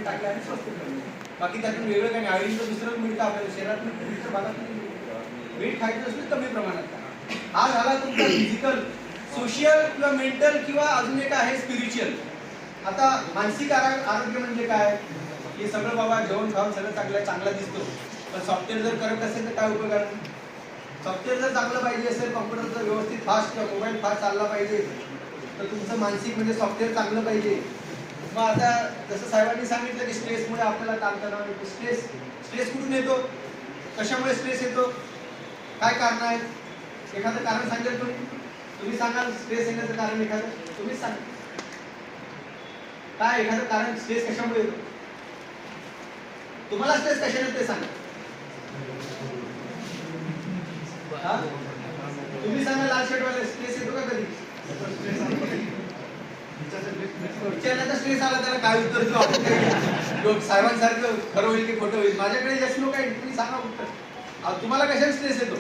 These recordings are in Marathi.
टाकलं आणि स्वस्त ठेवलं. बाकी त्यातून वेगळं काही नाही. आयुर्वेद दुसरं मिळतं आपल्याला शरीरात भागात मीठ खायचं असलं कमी प्रमाणात. हा झाला तुमचा फिजिकल, सोशियल किंवा मेंटल किंवा अजून एक आहे स्पिरिच्युअल. आता मानसिक आरोग्य म्हणजे काय? हे सगळं बाबा जेवण खाऊन सगळं चांगला दिसतो, पण सॉफ्टवेअर जर करत असेल तर काय उपयोग आहे? सॉफ्टवेअर जर चांगलं पाहिजे असेल, कॉम्प्युटर जर व्यवस्थित फास्ट किंवा मोबाईल फास्ट चालला पाहिजे, तर तुमचं मानसिक म्हणजे सॉफ्टवेअर चांगलं पाहिजे. मग आता जसं साहेबांनी सांगितलं की स्ट्रेसमुळे आपल्याला ताणतणाव येतो. स्ट्रेस कुठून येतो? कशामुळे स्ट्रेस येतो? काय कारण आहेत? एखादं कारण सांगेल तुम्ही सांगाल स्ट्रेस येण्याचं कारण एखादं तुम्हीच सांगा. काय एखादं कारण स्ट्रेस कशामुळे येतो? तुम्हाला स्ट्रेस कशाने ते सांगा. तुम्ही सांगा लाल शर्टवाले स्ट्रेस येतो का कधी? विचारण्याचा स्ट्रेस आला त्याला काय उत्तर देऊ? साहेबांसारखं खरं होईल की खोटं होईल? माझ्याकडे जास्त लोक आहेत, तुम्ही सांगा उत्तर. तुम्हाला कशाने स्ट्रेस येतो?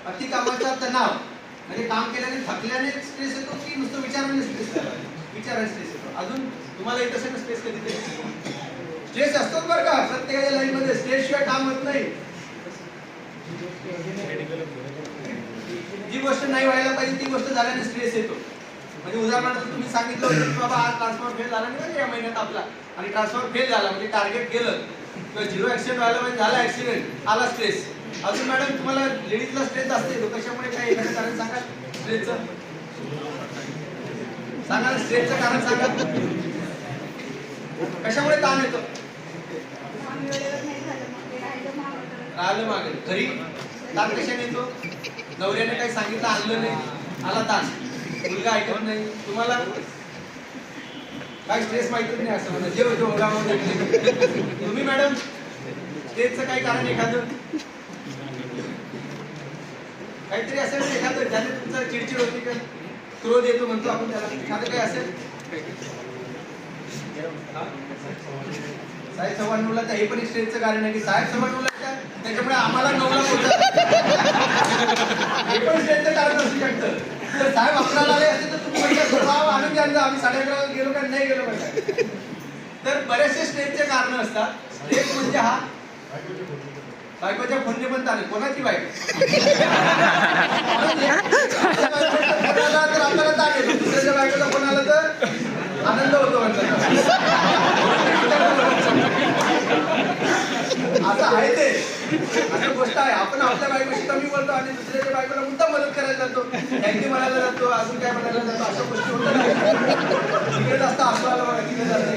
अति कामाचा तणाव म्हणजे काम केल्याने थकल्याने स्ट्रेस येतो की नुसतं विचाराने स्ट्रेस येतो? विचाराने स्ट्रेस येतो. अजून तुम्हाला येत असेल स्ट्रेस कधीतरी? स्ट्रेस असतोच बरं का प्रत्येकाच्या लाईफ मध्ये. स्ट्रेस शिवाय काम होत नाही. जी गोष्ट नाही व्हायला पाहिजे ती गोष्ट झाल्याने स्ट्रेस येतो. म्हणजे उदाहरणार्थ तुम्ही सांगितलं होतं की बाबा आज ट्रान्सफॉर्मर फेल झाला नाही या महिन्यात आपला, आणि ट्रान्सफॉर्मर फेल झाला म्हणजे टार्गेट केलं तर 0 ऍक्सिडेंट व्हायला पाहिजे, झाला ऍक्सिडेंट, आला स्ट्रेस. अजून मॅडम तुम्हाला लेडीजला स्ट्रेस जास्त येतो कशामुळे? काय एखादं कारण सांगा स्ट्रेसचं. सांगा स्ट्रेसचं कारण सांगा. कशामुळे ताण येतो? राहिलं मागे घरी ताण कशाने येतो? नवऱ्याने काही सांगितलं आणलं नाही, आला ताण. मुलगा ऐकत नाही, तुम्हाला काय स्ट्रेस माहितीच नाही असं म्हणा. जेव तुम्ही मॅडम स्ट्रेसचं काही कारण एखादं काहीतरी असेल एखादं ज्याने तुमचं चिडचिड होती का? क्रोध येतो म्हणतो आपण त्याला, एखादं काही असेल? साहेब 9:15 तर हे पण स्ट्रेसचं कारण आहे की साहेब 9:15 त्याच्यामुळे आम्हाला 9ला हे पण स्ट्रेसचं कारण असू शकतं. तर साहेब 11ला आले असेल तर तुम्ही म्हटलं आनंदी आनंद आम्ही 11:30ला गेलो का नाही गेलो पाहिजे. तर बरेचसे स्ट्रेसचे कारण असतात. स्ट्रेस म्हणजे हा बायकोच्या फोनने पण ताण. कोणाची बायको? तर आपल्याला ताण येतो. दुसऱ्याच्या बायकोचा फोन आला तर आनंद होतो म्हणतात. असं आहे ते, असं गोष्ट आहे. आपण आपल्या बायकोशी कमी बोलतो आणि दुसऱ्याच्या बायकोला मुद्दाम मदत करायला जातो, थँक्यू म्हणायला जातो, अजून काय म्हणायला जातो. अशा गोष्टी होतात. तिकडे जास्त असं आलं बघा, तिकडे जास्त